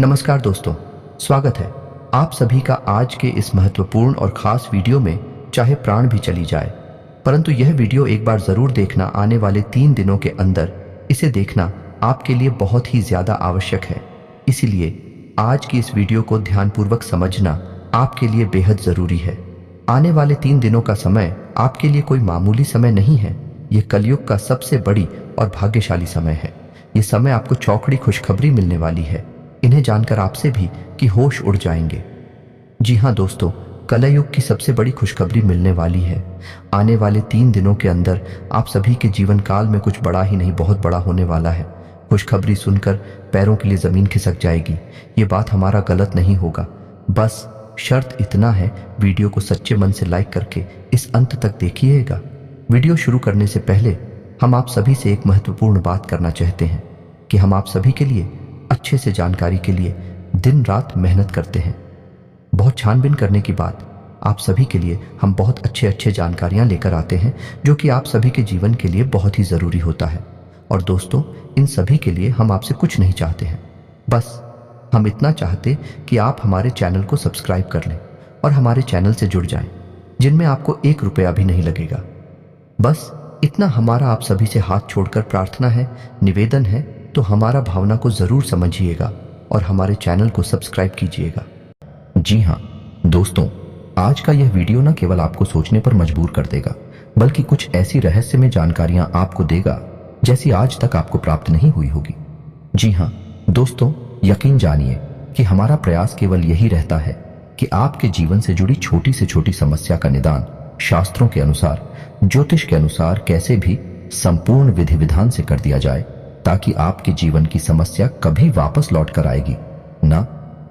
नमस्कार दोस्तों, स्वागत है आप सभी का आज के इस महत्वपूर्ण और खास वीडियो में। चाहे प्राण भी चली जाए, परंतु यह वीडियो एक बार जरूर देखना। आने वाले 3 दिनों के अंदर इसे देखना आपके लिए बहुत ही ज्यादा आवश्यक है। इसीलिए आज की इस वीडियो को ध्यानपूर्वक समझना आपके लिए बेहद जरूरी है। आने वाले 3 दिनों का समय आपके लिए कोई मामूली समय नहीं है। ये कलयुग का सबसे बड़ी और भाग्यशाली समय है। ये समय आपको चौकड़ी खुशखबरी मिलने वाली है। इन्हें जानकर आपसे भी कि होश उड़ जाएंगे। जी हाँ दोस्तों, कलयुग की सबसे बड़ी खुशखबरी मिलने वाली है। आने वाले 3 दिनों के अंदर आप सभी के जीवन काल में कुछ बड़ा ही नहीं, बहुत बड़ा होने वाला है। खुशखबरी सुनकर पैरों के लिए जमीन खिसक जाएगी। ये बात हमारा गलत नहीं होगा। बस शर्त इतना है, वीडियो को सच्चे मन से लाइक करके इस अंत तक देखिएगा। वीडियो शुरू करने से पहले हम आप सभी से एक महत्वपूर्ण बात करना चाहते हैं कि हम आप सभी के लिए अच्छे से जानकारी के लिए दिन रात मेहनत करते हैं। बहुत छानबीन करने की बाद आप सभी के लिए हम बहुत अच्छे जानकारियां लेकर आते हैं, जो कि आप सभी के जीवन के लिए बहुत ही ज़रूरी होता है। और दोस्तों, इन सभी के लिए हम आपसे कुछ नहीं चाहते हैं। बस हम इतना चाहते कि आप हमारे चैनल को सब्सक्राइब कर लें और हमारे चैनल से जुड़ जाएं, जिनमें आपको 1 रुपया भी नहीं लगेगा। बस इतना हमारा आप सभी से हाथ छोड़कर प्रार्थना है, निवेदन है। तो हमारा भावना को जरूर समझिएगा और हमारे चैनल को सब्सक्राइब कीजिएगा। जी हाँ दोस्तों, आज का यह वीडियो न केवल आपको सोचने पर मजबूर कर देगा, बल्कि कुछ ऐसी रहस्यमय जानकारियां आपको देगा जैसी आज तक आपको प्राप्त नहीं हुई होगी। जी हाँ दोस्तों, यकीन जानिए कि हमारा प्रयास केवल यही रहता है कि आपके जीवन से जुड़ी छोटी से छोटी समस्या का निदान शास्त्रों के अनुसार, ज्योतिष के अनुसार कैसे भी संपूर्ण विधि विधान से कर दिया जाए, ताकि आपके जीवन की समस्या कभी वापस लौट कर आएगी ना।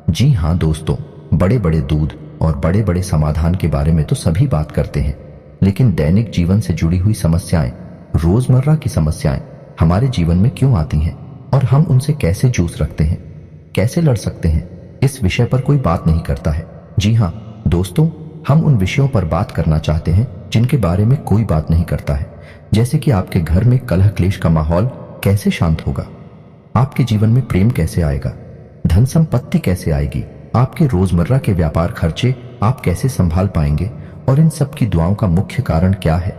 जी हाँ दोस्तों, बड़े बड़े दूध और बड़े बड़े समाधान के बारे में तो सभी बात करते हैं, लेकिन दैनिक जीवन से जुड़ी हुई समस्याएं, रोजमर्रा की समस्याएं हमारे जीवन में क्यों आती हैं और हम उनसे कैसे जूझ रखते हैं, कैसे लड़ सकते हैं, इस विषय पर कोई बात नहीं करता है। जी हाँ दोस्तों, हम उन विषयों पर बात करना चाहते हैं जिनके बारे में कोई बात नहीं करता है। जैसे कि आपके घर में कलह क्लेश का माहौल कैसे शांत होगा, आपके जीवन में प्रेम कैसे आएगा, धन संपत्ति कैसे आएगी, आपके रोजमर्रा के व्यापार खर्चे आप कैसे संभाल पाएंगे, और इन सब की दुआओं का मुख्य कारण क्या है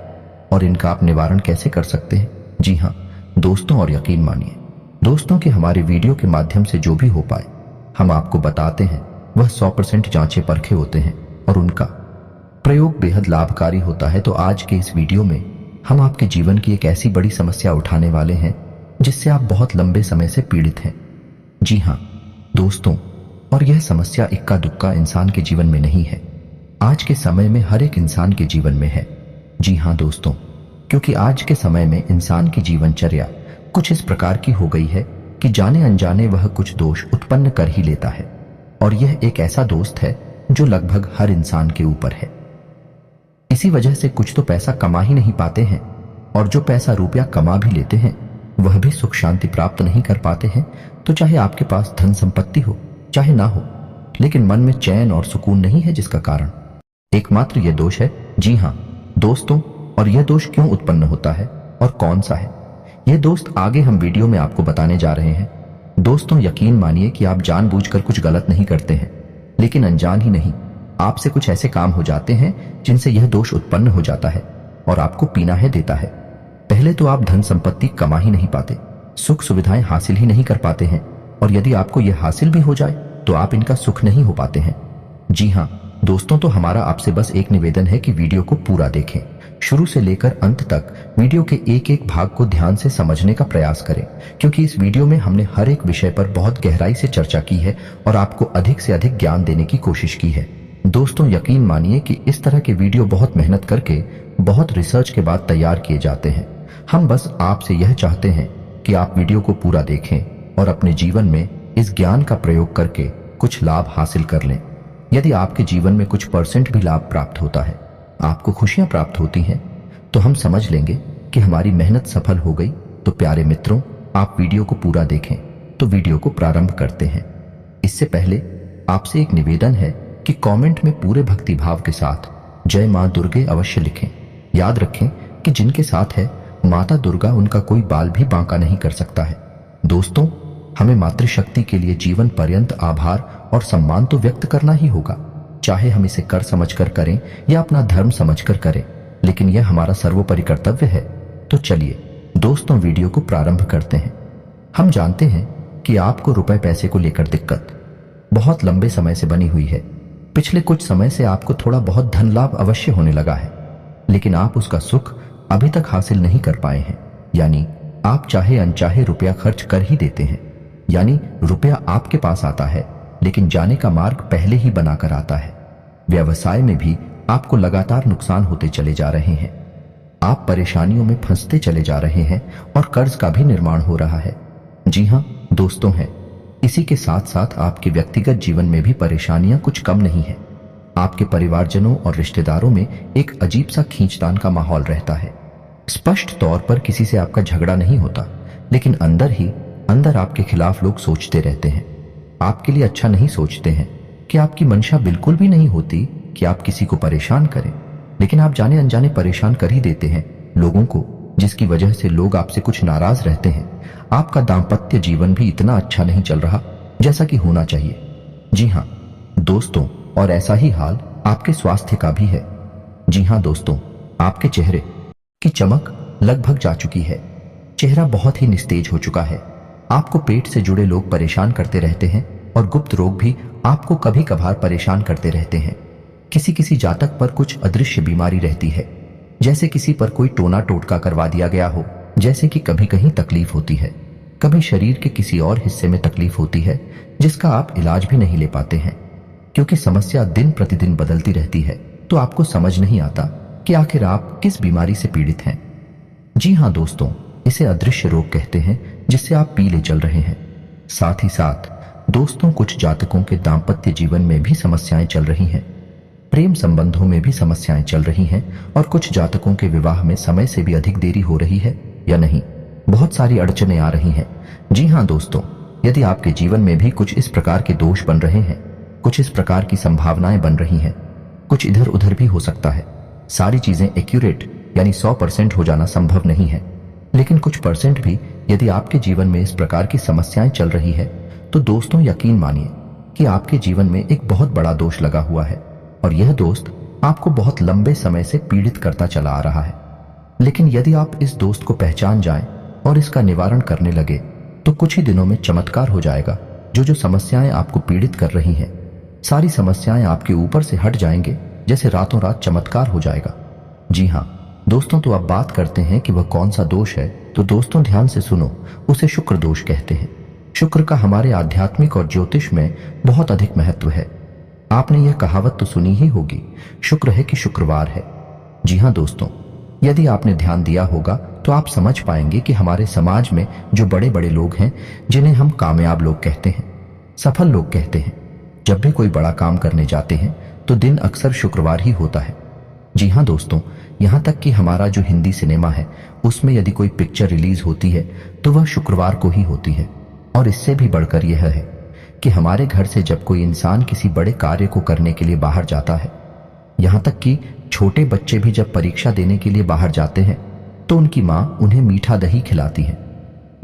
और इनका आप निवारण कैसे कर सकते हैं। जी हाँ दोस्तों, और यकीन मानिए दोस्तों कि हमारे वीडियो के माध्यम से जो भी हो पाए हम आपको बताते हैं, वह 100% जांचे परखे होते हैं और उनका प्रयोग बेहद लाभकारी होता है। तो आज के इस वीडियो में हम आपके जीवन की एक ऐसी बड़ी समस्या उठाने वाले हैं जिससे आप बहुत लंबे समय से पीड़ित हैं। जी हाँ दोस्तों, और यह समस्या इक्का दुक्का इंसान के जीवन में नहीं है, आज के समय में हर एक इंसान के जीवन में है। जी हाँ दोस्तों, क्योंकि आज के समय में इंसान की जीवनचर्या कुछ इस प्रकार की हो गई है कि जाने अनजाने वह कुछ दोष उत्पन्न कर ही लेता है, और यह एक ऐसा दोस्त है जो लगभग हर इंसान के ऊपर है। इसी वजह से कुछ तो पैसा कमा ही नहीं पाते हैं, और जो पैसा रुपया कमा भी लेते हैं वह भी सुख शांति प्राप्त नहीं कर पाते हैं। तो चाहे आपके पास धन संपत्ति हो चाहे ना हो, लेकिन मन में चैन और सुकून नहीं है, जिसका कारण एकमात्र यह दोष है। जी हाँ दोस्तों, और यह दोष क्यों उत्पन्न होता है और कौन सा है, यह दोस्त आगे हम वीडियो में आपको बताने जा रहे हैं। दोस्तों, यकीन मानिए कि आप जानबूझकर कुछ गलत नहीं करते हैं, लेकिन अनजान ही नहीं आपसे कुछ ऐसे काम हो जाते हैं जिनसे यह दोष उत्पन्न हो जाता है और आपको पीना है देता है। पहले तो आप धन संपत्ति कमा ही नहीं पाते, सुख सुविधाएं हासिल ही नहीं कर पाते हैं, और यदि आपको यह हासिल भी हो जाए तो आप इनका सुख नहीं हो पाते हैं। जी हाँ दोस्तों, तो हमारा आपसे बस एक निवेदन है कि वीडियो को पूरा देखें, शुरू से लेकर अंत तक वीडियो के एक एक भाग को ध्यान से समझने का प्रयास करें, क्योंकि इस वीडियो में हमने हर एक विषय पर बहुत गहराई से चर्चा की है और आपको अधिक से अधिक ज्ञान देने की कोशिश की है। दोस्तों, यकीन मानिए कि इस तरह के वीडियो बहुत मेहनत करके, बहुत रिसर्च के बाद तैयार किए जाते हैं। हम बस आपसे यह चाहते हैं कि आप वीडियो को पूरा देखें और अपने जीवन में इस ज्ञान का प्रयोग करके कुछ लाभ हासिल कर लें। यदि आपके जीवन में कुछ % भी लाभ प्राप्त होता है, आपको खुशियां प्राप्त होती हैं, तो हम समझ लेंगे कि हमारी मेहनत सफल हो गई। तो प्यारे मित्रों, आप वीडियो को पूरा देखें। तो वीडियो को प्रारंभ करते हैं। इससे पहले आपसे एक निवेदन है कि कमेंट में पूरे भक्ति भाव के साथ जय मां दुर्गे अवश्य लिखें। याद रखें कि जिनके साथ है माता दुर्गा, उनका कोई बाल भी बांका नहीं कर सकता है। दोस्तों, हमें मातृशक्ति के लिए जीवन पर्यंत आभार और सम्मान तो व्यक्त करना ही होगा, चाहे हम इसे कर समझकर करें या अपना धर्म समझकर करें, लेकिन यह हमारा सर्वोपरि कर्तव्य है। तो चलिए दोस्तों, वीडियो को प्रारंभ करते हैं। हम जानते हैं कि आपको रुपए पैसे को लेकर दिक्कत बहुत लंबे समय से बनी हुई है। पिछले कुछ समय से आपको थोड़ा बहुत धन लाभ अवश्य होने लगा है, लेकिन आप उसका सुख अभी तक हासिल नहीं कर पाए हैं। यानी आप चाहे अनचाहे रुपया खर्च कर ही देते हैं। यानी रुपया आपके पास आता है, लेकिन जाने का मार्ग पहले ही बनाकर आता है। व्यवसाय में भी आपको लगातार नुकसान होते चले जा रहे हैं। आप परेशानियों में फंसते चले जा रहे हैं और कर्ज का भी निर्माण हो रहा है। जी हाँ दोस्तों, हैं। इसी के साथ साथ आपके व्यक्तिगत जीवन में भी परेशानियां कुछ कम नहीं है। आपके परिवारजनों और रिश्तेदारों में एक अजीब सा खींचतान का माहौल रहता है। स्पष्ट तौर पर किसी से आपका झगड़ा नहीं होता, लेकिन अंदर ही अंदर आपके खिलाफ लोग सोचते रहते हैं। आपके लिए अच्छा नहीं सोचते हैं कि आपकी मंशा बिल्कुल भी नहीं होती कि आप किसी को परेशान करें, लेकिन आप जाने अनजाने परेशान कर ही देते हैं लोगों को, जिसकी वजह से लोग आपसे कुछ नाराज रहते हैं। आपका दाम्पत्य जीवन भी इतना अच्छा नहीं चल रहा जैसा कि होना चाहिए। जी हाँ दोस्तों, और ऐसा ही हाल आपके स्वास्थ्य का भी है। जी हाँ दोस्तों, आपके चेहरे की चमक लगभग जा चुकी है। चेहरा बहुत ही निस्तेज हो चुका है। आपको पेट से जुड़े लोग परेशान करते रहते हैं और गुप्त रोग भी आपको कभी कभार परेशान करते रहते हैं। किसी किसी जातक पर कुछ अदृश्य बीमारी रहती है, जैसे किसी पर कोई टोना टोटका करवा दिया गया हो। जैसे कि कभी कहीं तकलीफ होती है, कभी शरीर के किसी और हिस्से में तकलीफ होती है, जिसका आप इलाज भी नहीं ले पाते हैं, क्योंकि समस्या दिन प्रतिदिन बदलती रहती है। तो आपको समझ नहीं आता कि आखिर आप किस बीमारी से पीड़ित हैं। जी हाँ दोस्तों, इसे अदृश्य रोग कहते हैं, जिससे आप पीले चल रहे हैं। साथ ही साथ दोस्तों, कुछ जातकों के दाम्पत्य जीवन में भी समस्याएं चल रही हैं। प्रेम संबंधों में भी समस्याएं चल रही हैं और कुछ जातकों के विवाह में समय से भी अधिक देरी हो रही है या नहीं, बहुत सारी अड़चनें आ रही हैं। जी हाँ दोस्तों, यदि आपके जीवन में भी कुछ इस प्रकार के दोष बन रहे हैं, कुछ इस प्रकार की संभावनाएं बन रही हैं, कुछ इधर उधर भी हो सकता है। सारी चीजें एक्यूरेट यानी 100% हो जाना संभव नहीं है, लेकिन कुछ परसेंट भी यदि आपके जीवन में इस प्रकार की समस्याएं चल रही है, तो दोस्तों यकीन मानिए कि आपके जीवन में एक बहुत बड़ा दोष लगा हुआ है और यह दोस्त आपको बहुत लंबे समय से पीड़ित करता चला आ रहा है। लेकिन यदि आप इस दोस्त को पहचान जाएं और इसका निवारण करने लगे, तो कुछ ही दिनों में चमत्कार हो जाएगा। जो समस्याएं आपको पीड़ित कर रही हैं, सारी समस्याएं आपके ऊपर से हट जाएंगे, जैसे रातों रात चमत्कार हो जाएगा। जी हाँ दोस्तों, तो अब बात करते हैं कि वह कौन सा दोष है। तो दोस्तों ध्यान से सुनो, उसे शुक्र दोष कहते हैं। शुक्र का हमारे आध्यात्मिक और ज्योतिष में बहुत अधिक महत्व है। आपने यह कहावत तो सुनी ही होगी, शुक्र है कि शुक्रवार है। जी हाँ दोस्तों, यदि आपने ध्यान दिया होगा तो आप समझ पाएंगे कि हमारे समाज में जो बड़े बड़े लोग हैं, जिन्हें हम कामयाब लोग कहते हैं, सफल लोग कहते हैं, जब भी कोई बड़ा काम करने जाते हैं तो दिन अक्सर शुक्रवार ही होता है। जी हाँ दोस्तों, यहाँ तक कि हमारा जो हिंदी सिनेमा है, उसमें यदि कोई पिक्चर रिलीज होती है तो वह शुक्रवार को ही होती है। और इससे भी बढ़कर यह है कि हमारे घर से जब कोई इंसान किसी बड़े कार्य को करने के लिए बाहर जाता है, यहाँ तक कि छोटे बच्चे भी जब परीक्षा देने के लिए बाहर जाते हैं, तो उनकी माँ उन्हें मीठा दही खिलाती है।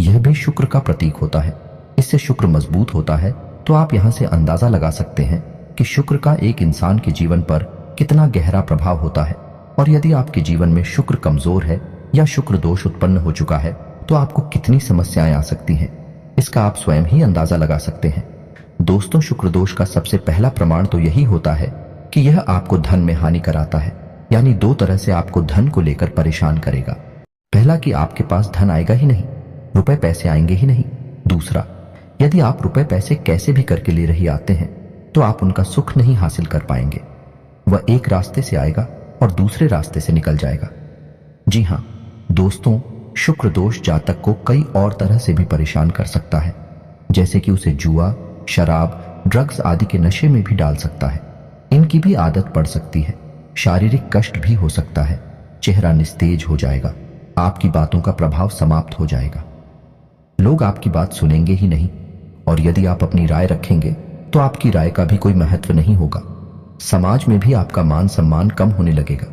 यह भी शुक्र का प्रतीक होता है। इससे शुक्र मजबूत होता है। तो आप यहाँ से अंदाजा लगा सकते हैं कि शुक्र का एक इंसान के जीवन पर कितना गहरा प्रभाव होता है। और यदि आपके जीवन में शुक्र कमजोर है या शुक्र दोष उत्पन्न हो चुका है, तो आपको कितनी समस्याएं आ सकती हैं, इसका आप स्वयं ही अंदाजा लगा सकते हैं। दोस्तों, शुक्र दोष का सबसे पहला प्रमाण तो यही होता है कि यह आपको धन में हानि कराता है। यानी दो तरह से आपको धन को लेकर परेशान करेगा। पहला कि आपके पास धन आएगा ही नहीं, रुपए पैसे आएंगे ही नहीं। दूसरा, यदि आप रुपए पैसे कैसे भी करके ले रही आते हैं, तो आप उनका सुख नहीं हासिल कर पाएंगे। वह एक रास्ते से आएगा और दूसरे रास्ते से निकल जाएगा। जी हाँ दोस्तों, शुक्र दोष जातक को कई और तरह से भी परेशान कर सकता है, जैसे कि उसे जुआ, शराब, ड्रग्स आदि के नशे में भी डाल सकता है। इनकी भी आदत पड़ सकती है। शारीरिक कष्ट भी हो सकता है। चेहरा निस्तेज हो जाएगा। आपकी बातों का प्रभाव समाप्त हो जाएगा। लोग आपकी बात सुनेंगे ही नहीं, और यदि आप अपनी राय रखेंगे तो आपकी राय का भी कोई महत्व नहीं होगा। समाज में भी आपका मान सम्मान कम होने लगेगा।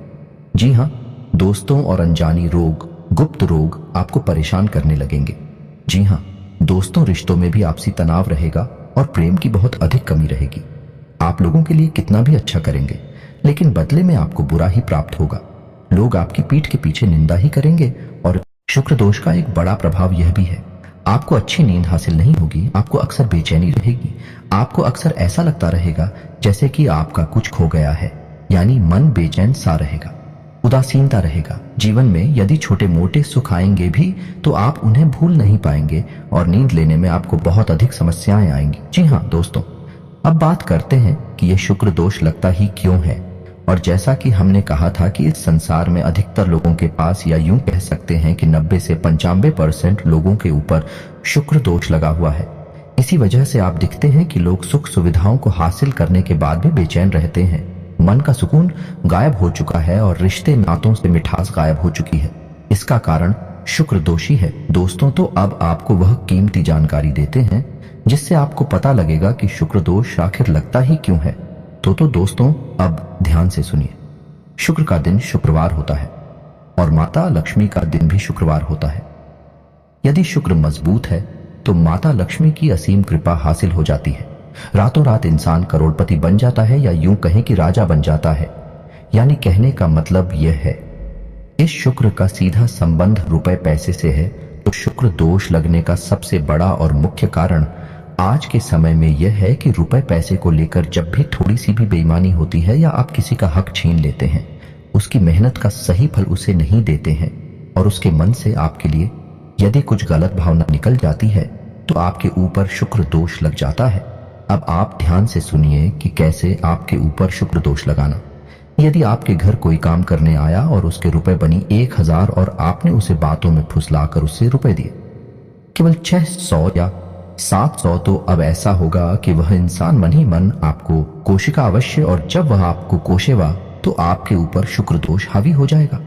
जी हाँ दोस्तों, और अनजानी रोग, गुप्त रोग आपको परेशान करने लगेंगे। जी हाँ दोस्तों रिश्तों में भी आपसी तनाव रहेगा और प्रेम की बहुत अधिक कमी रहेगी। आप लोगों के लिए कितना भी अच्छा करेंगे लेकिन बदले में आपको बुरा ही प्राप्त होगा। लोग आपकी पीठ के पीछे निंदा ही करेंगे। और शुक्र दोष का एक बड़ा प्रभाव यह भी है, आपको अच्छी नींद हासिल नहीं होगी, आपको अक्सर बेचैनी रहेगी, आपको अक्सर ऐसा लगता रहेगा जैसे कि आपका कुछ खो गया है, यानी मन बेचैन सा रहेगा, उदासीनता रहेगा। जीवन में यदि छोटे मोटे सुख आएंगे भी तो आप उन्हें भूल नहीं पाएंगे और नींद लेने में आपको बहुत अधिक समस्याएं आएंगी। जी हाँ दोस्तों, अब बात करते हैं कि यह शुक्र दोष लगता ही क्यों है। और जैसा कि हमने कहा था कि इस संसार में अधिकतर लोगों के पास, या यूं कह सकते हैं कि 90 से 95% लोगों के ऊपर शुक्र दोष लगा हुआ है। इसी वजह से आप दिखते हैं कि लोग सुख सुविधाओं को हासिल करने के बाद भी बेचैन रहते हैं। मन का सुकून गायब हो चुका है और रिश्ते नातों से मिठास गायब हो चुकी है। इसका कारण शुक्र दोषी है। दोस्तों तो अब आपको वह कीमती जानकारी देते हैं जिससे आपको पता लगेगा कि शुक्र दोष आखिर लगता ही क्यों है। तो दोस्तों अब ध्यान से सुनिए। शुक्र का दिन शुक्रवार होता है और माता लक्ष्मी का दिन भी शुक्रवार होता है। यदि शुक्र मजबूत है तो माता लक्ष्मी की असीम कृपा हासिल हो जाती है। रातों रात इंसान करोड़पति बन जाता है, या यूं कहें कि राजा बन जाता है। यानी कहने का मतलब यह है, इस शुक्र का सीधा संबंध रुपए पैसे से है। तो शुक्र दोष लगने का सबसे बड़ा और मुख्य कारण आज के समय में यह है कि रुपए पैसे को लेकर जब भी थोड़ी सी भी बेईमानी होती है या आप किसी का हक छीन लेते हैं, उसकी मेहनत का सही फल उसे नहीं देते हैं और उसके मन से आपके लिए यदि कुछ गलत भावना निकल जाती है तो आपके ऊपर शुक्र दोष लग जाता है। अब आप ध्यान से सुनिए कि कैसे आपके ऊपर शुक्र दोष लगाना। यदि आपके घर कोई काम करने आया और उसके रुपए बनी 1000 और आपने उसे बातों में फुसलाकर उससे रुपए दिए केवल 600 या 700, तो अब ऐसा होगा कि वह इंसान मन ही मन आपको कोशिका अवश्य, और जब वह आपको कोशेगा तो आपके ऊपर शुक्र दोष हावी हो जाएगा।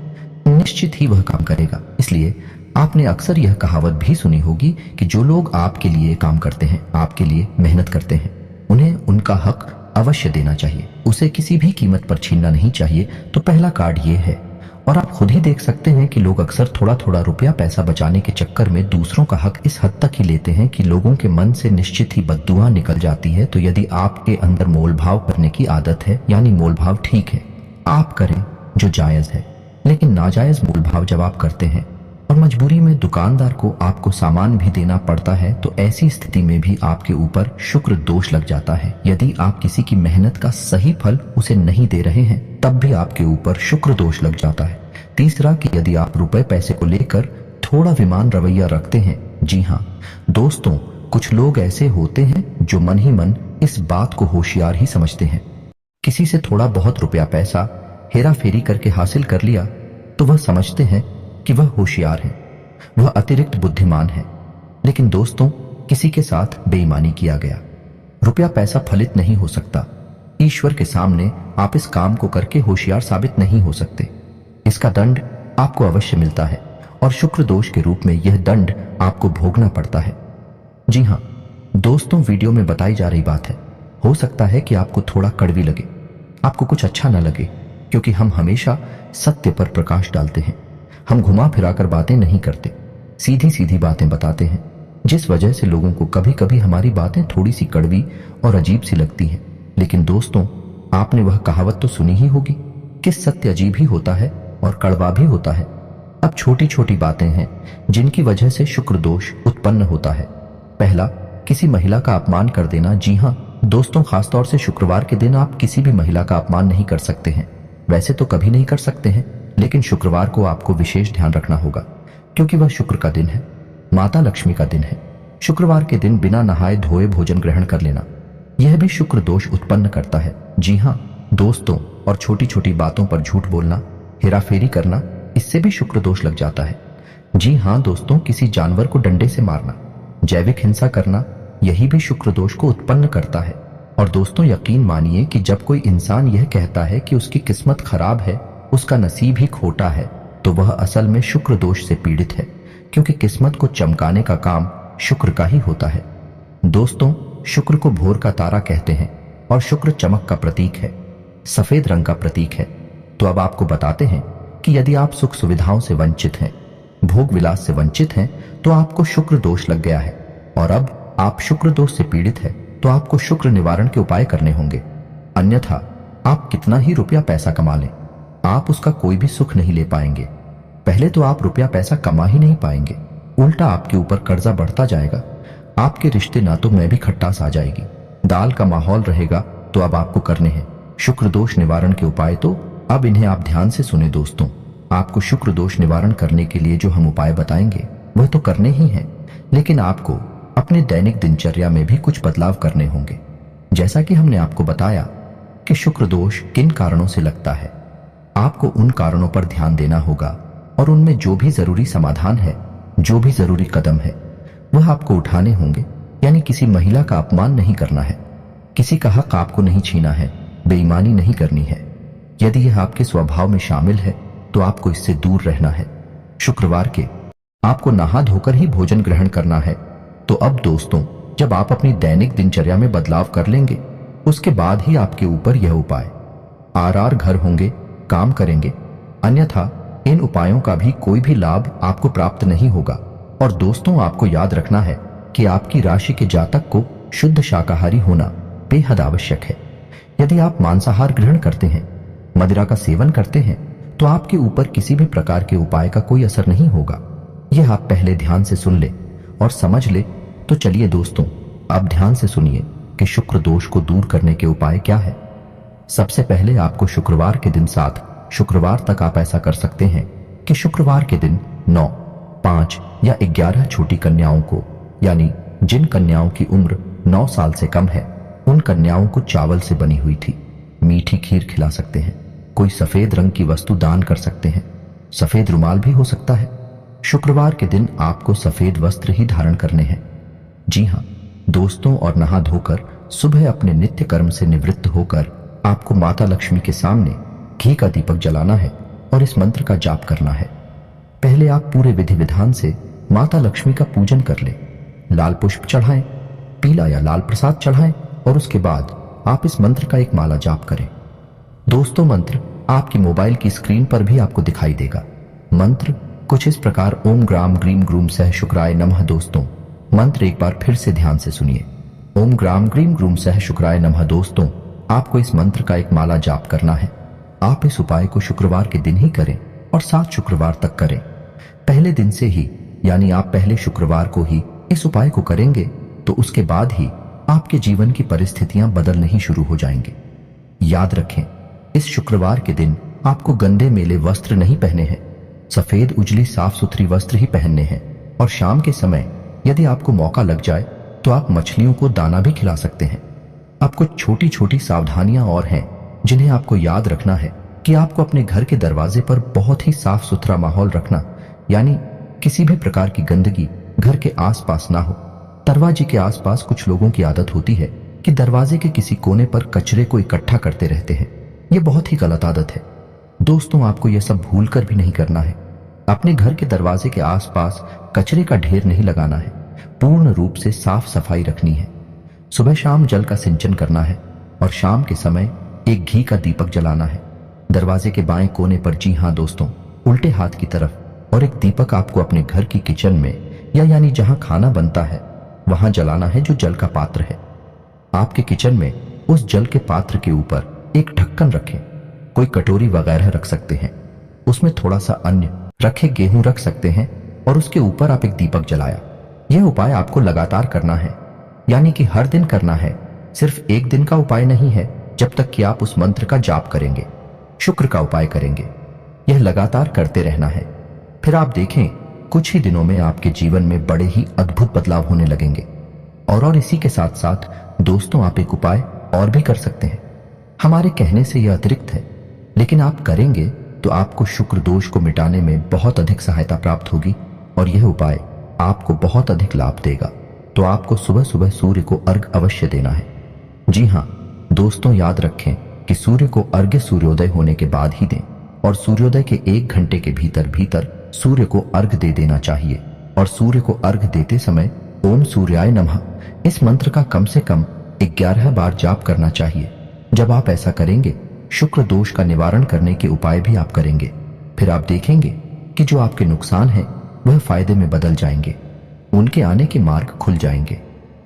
निश्चित ही वह काम करेगा। इसलिए आपने अक्सर यह कहावत भी सुनी होगी कि जो लोग आपके लिए काम करते हैं, आपके लिए मेहनत करते हैं, उन्हें उनका हक अवश्य देना चाहिए, उसे किसी भी कीमत पर छीनना नहीं चाहिए। तो पहला कार्ड ये है। और आप खुद ही देख सकते हैं कि लोग अक्सर थोड़ा थोड़ा रुपया पैसा बचाने के चक्कर में दूसरों का हक इस हद तक ही लेते हैं कि लोगों के मन से निश्चित ही बद्दुआ निकल जाती है। तो यदि आपके अंदर मोलभाव करने की आदत है, यानी मोलभाव ठीक है, आप करें जो जायज है, लेकिन नाजायज मोलभाव जब आप करते हैं और मजबूरी में दुकानदार को आपको सामान भी देना पड़ता है, तो ऐसी स्थिति में भी आपके ऊपर शुक्र दोष लग जाता है। यदि आप किसी की मेहनत का सही फल उसे नहीं दे रहे हैं तब भी आपके ऊपर शुक्र दोष लग जाता है। तीसरा कि यदि आप रुपए पैसे को लेकर थोड़ा विमान रवैया रखते हैं। जी हाँ दोस्तों, कुछ लोग ऐसे होते हैं जो मन ही मन इस बात को होशियार ही समझते हैं। किसी से थोड़ा बहुत रुपया पैसा हेरा फेरी करके हासिल कर लिया तो वह समझते हैं कि वह होशियार है, वह अतिरिक्त बुद्धिमान है। लेकिन दोस्तों, किसी के साथ बेईमानी किया गया रुपया पैसा फलित नहीं हो सकता। ईश्वर के सामने आप इस काम को करके होशियार साबित नहीं हो सकते। इसका दंड आपको अवश्य मिलता है और शुक्र दोष के रूप में यह दंड आपको भोगना पड़ता है। जी हाँ दोस्तों, वीडियो में बताई जा रही बात है। हो सकता है कि आपको थोड़ा कड़वी लगे, आपको कुछ अच्छा न लगे, क्योंकि हम हमेशा सत्य पर प्रकाश डालते हैं। हम घुमा फिराकर बातें नहीं करते, सीधी सीधी बातें बताते हैं, जिस वजह से लोगों को कभी कभी हमारी बातें थोड़ी सी कड़वी और अजीब सी लगती हैं। लेकिन दोस्तों, आपने वह कहावत तो सुनी ही होगी कि सत्य अजीब ही होता है और कड़वा भी होता है। अब छोटी छोटी बातें हैं जिनकी वजह से शुक्र दोष उत्पन्न होता है। पहला, किसी महिला का अपमान कर देना। जी हाँ दोस्तों, खासतौर से शुक्रवार के दिन आप किसी भी महिला का अपमान नहीं कर सकते हैं। वैसे तो कभी नहीं कर सकते हैं, लेकिन शुक्रवार को आपको विशेष ध्यान रखना होगा क्योंकि वह शुक्र का दिन है, माता लक्ष्मी का दिन है। शुक्रवार के दिन बिना नहाए धोए भोजन ग्रहण कर लेना, यह भी शुक्र दोष उत्पन्न करता है। जी हाँ दोस्तों, और छोटी छोटी बातों पर झूठ बोलना, हेराफेरी करना, इससे भी शुक्र दोष लग जाता है। जी हाँ दोस्तों, किसी जानवर को डंडे से मारना, जैविक हिंसा करना, यही भी शुक्र दोष को उत्पन्न करता है। और दोस्तों, यकीन मानिए कि जब कोई इंसान यह कहता है कि उसकी किस्मत खराब है, उसका नसीब ही खोटा है, तो वह असल में शुक्र दोष से पीड़ित है, क्योंकि किस्मत को चमकाने का काम शुक्र का ही होता है। दोस्तों, शुक्र को भोर का तारा कहते हैं और शुक्र चमक का प्रतीक है, सफेद रंग का प्रतीक है। तो अब आपको बताते हैं कि यदि आप सुख सुविधाओं से वंचित हैं, भोग विलास से वंचित हैं, तो आपको शुक्र दोष लग गया है। और अब आप शुक्र दोष से पीड़ित है तो आपको शुक्र निवारण के उपाय करने होंगे। अन्यथा आप कितना ही रुपया पैसा कमा लें, आप उसका कोई भी सुख नहीं ले पाएंगे। पहले तो आप रुपया पैसा कमा ही नहीं पाएंगे, उल्टा आपके ऊपर कर्जा बढ़ता जाएगा। आपके रिश्ते नातों में भी खट्टास आ जाएगी। दाल का माहौल रहेगा। तो अब आपको करने हैं शुक्र दोष निवारण के उपाय। तो अब इन्हें आप ध्यान से सुने दोस्तों। आपको शुक्र दोष निवारण करने के लिए जो हम उपाय बताएंगे वह तो करने ही हैं, लेकिन आपको अपने दैनिक दिनचर्या में भी कुछ बदलाव करने होंगे। जैसा कि हमने आपको बताया कि शुक्र दोष किन कारणों से लगता है, आपको उन कारणों पर ध्यान देना होगा और उनमें जो भी जरूरी समाधान है, जो भी जरूरी कदम है, वह आपको उठाने होंगे। यानी किसी महिला का अपमान नहीं करना है, किसी का हक आपको नहीं छीना है, बेईमानी नहीं करनी है। यदि यह आपके स्वभाव में शामिल है तो आपको इससे दूर रहना है। शुक्रवार के आपको नहा धोकर ही भोजन ग्रहण करना है। तो अब दोस्तों, जब आप अपनी दैनिक दिनचर्या में बदलाव कर लेंगे, उसके बाद ही आपके ऊपर यह उपाय आर घर होंगे, काम करेंगे। अन्यथा इन उपायों का भी कोई भी लाभ आपको प्राप्त नहीं होगा। और दोस्तों, आपको याद रखना है कि आपकी राशि के जातक को शुद्ध शाकाहारी होना बेहद आवश्यक है। यदि आप मांसाहार ग्रहण करते हैं, मदिरा का सेवन करते हैं, तो आपके ऊपर किसी भी प्रकार के उपाय का कोई असर नहीं होगा। यह आप पहले ध्यान से सुन ले और समझ ले। तो चलिए दोस्तों, अब ध्यान से सुनिए कि शुक्र दोष को दूर करने के उपाय क्या है। सबसे पहले आपको शुक्रवार के दिन 7 शुक्रवार तक आप ऐसा कर सकते हैं कि शुक्रवार के दिन 9, 5 या 11 छोटी कन्याओं को, यानी जिन कन्याओं की उम्र 9 साल से कम है, उन कन्याओं को चावल से बनी हुई थी मीठी खीर खिला सकते हैं। कोई सफेद रंग की वस्तु दान कर सकते हैं, सफेद रुमाल भी हो सकता है। शुक्रवार के दिन आपको सफेद वस्त्र ही धारण करने हैं। जी हाँ दोस्तों, और नहा धोकर सुबह अपने नित्य कर्म से निवृत्त होकर आपको माता लक्ष्मी के सामने घी का दीपक जलाना है और इस मंत्र का जाप करना है। पहले आप पूरे विधि विधान से माता लक्ष्मी का पूजन कर लें, लाल पुष्प चढ़ाएं, पीला या लाल प्रसाद चढ़ाएं और उसके बाद आप इस मंत्र का एक माला जाप करें। दोस्तों, मंत्र आपकी मोबाइल की स्क्रीन पर भी आपको दिखाई देगा। मंत्र कुछ इस प्रकार ओम ग्राम ग्रीम ग्रूम सह शुक्राय नमः। दोस्तों, मंत्र एक बार फिर से ध्यान से सुनिए। ओम ग्राम ग्रीम ग्रूम सह शुक्राय नमः। दोस्तों, आपको इस मंत्र का एक माला जाप करना है। आप इस उपाय को शुक्रवार के दिन ही करें और 7 शुक्रवार तक करें। पहले दिन से ही, यानी आप पहले शुक्रवार को ही इस उपाय को करेंगे तो उसके बाद ही आपके जीवन की परिस्थितियां बदलने ही शुरू हो जाएंगे। याद रखें, इस शुक्रवार के दिन आपको गंदे मेले वस्त्र नहीं पहने हैं, सफेद उजली साफ सुथरी वस्त्र ही पहनने हैं। और शाम के समय यदि आपको मौका लग जाए तो आप मछलियों को दाना भी खिला सकते हैं। अब कुछ छोटी छोटी सावधानियां और हैं जिन्हें आपको याद रखना है कि आपको अपने घर के दरवाजे पर बहुत ही साफ सुथरा माहौल रखना, यानी किसी भी प्रकार की गंदगी घर के आसपास ना हो। दरवाजे के आसपास कुछ लोगों की आदत होती है कि दरवाजे के किसी कोने पर कचरे को इकट्ठा करते रहते हैं। यह बहुत ही गलत आदत है। दोस्तों, आपको यह सब भूल कर भी नहीं करना है। अपने घर के दरवाजे के आसपास कचरे का ढेर नहीं लगाना है, पूर्ण रूप से साफ सफाई रखनी है। सुबह शाम जल का सिंचन करना है और शाम के समय एक घी का दीपक जलाना है दरवाजे के बाएं कोने पर। जी हाँ दोस्तों, उल्टे हाथ की तरफ। और एक दीपक आपको अपने घर की किचन में, या यानी जहां खाना बनता है वहां जलाना है, जो जल का पात्र है। आपके किचन में उस जल के पात्र के ऊपर एक ढक्कन रखें। कोई कटोरी वगैरह रख सकते हैं, उसमें थोड़ा सा अन्न रखे, गेहूं रख सकते हैं और उसके ऊपर आप एक दीपक जलाया। यह उपाय आपको लगातार करना है, यानी कि हर दिन करना है। सिर्फ एक दिन का उपाय नहीं है, जब तक कि आप उस मंत्र का जाप करेंगे, शुक्र का उपाय करेंगे। यह लगातार करते रहना है। फिर आप देखें, कुछ ही दिनों में आपके जीवन में बड़े ही अद्भुत बदलाव होने लगेंगे। और इसी के साथ साथ दोस्तों, आप एक उपाय और भी कर सकते हैं। हमारे कहने से यह अतिरिक्त है, लेकिन आप करेंगे तो आपको शुक्र दोष को मिटाने में बहुत अधिक सहायता प्राप्त होगी और यह उपाय आपको बहुत अधिक लाभ देगा। तो आपको सुबह सुबह सूर्य को अर्घ्य अवश्य देना है। जी हाँ दोस्तों, याद रखें कि सूर्य को अर्घ्य सूर्योदय होने के बाद ही दें और सूर्योदय के 1 घंटे के भीतर भीतर सूर्य को अर्घ्य दे देना चाहिए। और सूर्य को अर्घ्य देते समय ओम सूर्याय नमः इस मंत्र का कम से कम 11 बार जाप करना चाहिए। जब आप ऐसा करेंगे, शुक्र दोष का निवारण करने के उपाय भी आप करेंगे, फिर आप देखेंगे कि जो आपके नुकसान हैं वह फायदे में बदल जाएंगे। उनके आने के मार्ग खुल जाएंगे।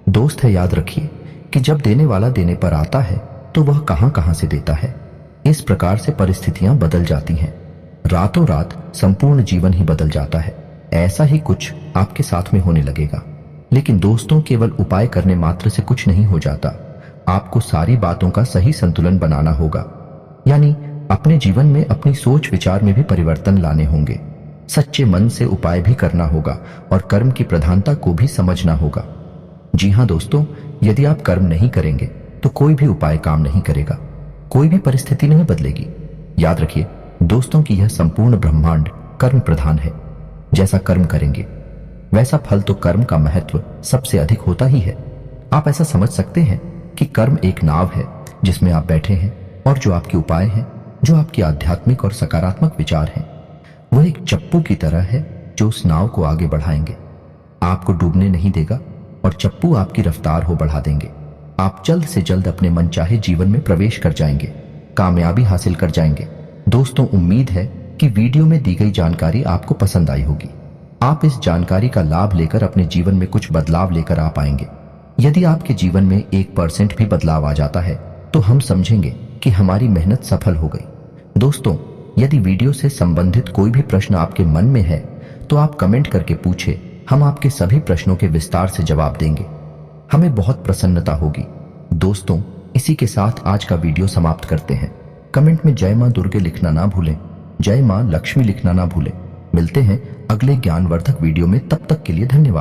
दोस्त है, याद रखिए कि जब देने वाला देने पर आता है तो वह कहां कहां से देता है। इस प्रकार से परिस्थितियां बदल जाती हैं। रातों रात संपूर्ण जीवन ही बदल जाता है। ऐसा ही कुछ आपके साथ में होने लगेगा। लेकिन दोस्तों, केवल उपाय करने मात्र से कुछ नहीं हो जाता। आपको सारी बातों का सही संतुलन बनाना होगा, यानी अपने जीवन में अपनी सोच विचार में भी परिवर्तन लाने होंगे। सच्चे मन से उपाय भी करना होगा और कर्म की प्रधानता को भी समझना होगा। जी हाँ दोस्तों, यदि आप कर्म नहीं करेंगे तो कोई भी उपाय काम नहीं करेगा, कोई भी परिस्थिति नहीं बदलेगी। याद रखिए दोस्तों कि यह संपूर्ण ब्रह्मांड कर्म प्रधान है। जैसा कर्म करेंगे वैसा फल, तो कर्म का महत्व सबसे अधिक होता ही है। आप ऐसा समझ सकते हैं कि कर्म एक नाव है जिसमें आप बैठे हैं, और जो आपके उपाय हैं, जो आपके आध्यात्मिक और सकारात्मक विचार हैं, वह एक चप्पू की तरह है जो उस नाव को आगे बढ़ाएंगे। आपको डूबने नहीं देगा और चप्पू आपकी रफ्तार हो बढ़ा देंगे। आप जल्द से जल्द अपने मनचाहे जीवन में प्रवेश कर जाएंगे, कामयाबी हासिल कर जाएंगे। दोस्तों, उम्मीद है कि वीडियो में दी गई जानकारी आपको पसंद आई होगी। आप इस जानकारी का लाभ लेकर अपने जीवन में कुछ बदलाव लेकर आ पाएंगे। यदि आपके जीवन में 1% भी बदलाव आ जाता है तो हम समझेंगे कि हमारी मेहनत सफल हो गई। दोस्तों, यदि वीडियो से संबंधित कोई भी प्रश्न आपके मन में है तो आप कमेंट करके पूछे। हम आपके सभी प्रश्नों के विस्तार से जवाब देंगे। हमें बहुत प्रसन्नता होगी। दोस्तों, इसी के साथ आज का वीडियो समाप्त करते हैं। कमेंट में जय मां दुर्गे लिखना ना भूलें, जय मां लक्ष्मी लिखना ना भूलें। मिलते हैं अगले ज्ञानवर्धक वीडियो में, तब तक के लिए धन्यवाद।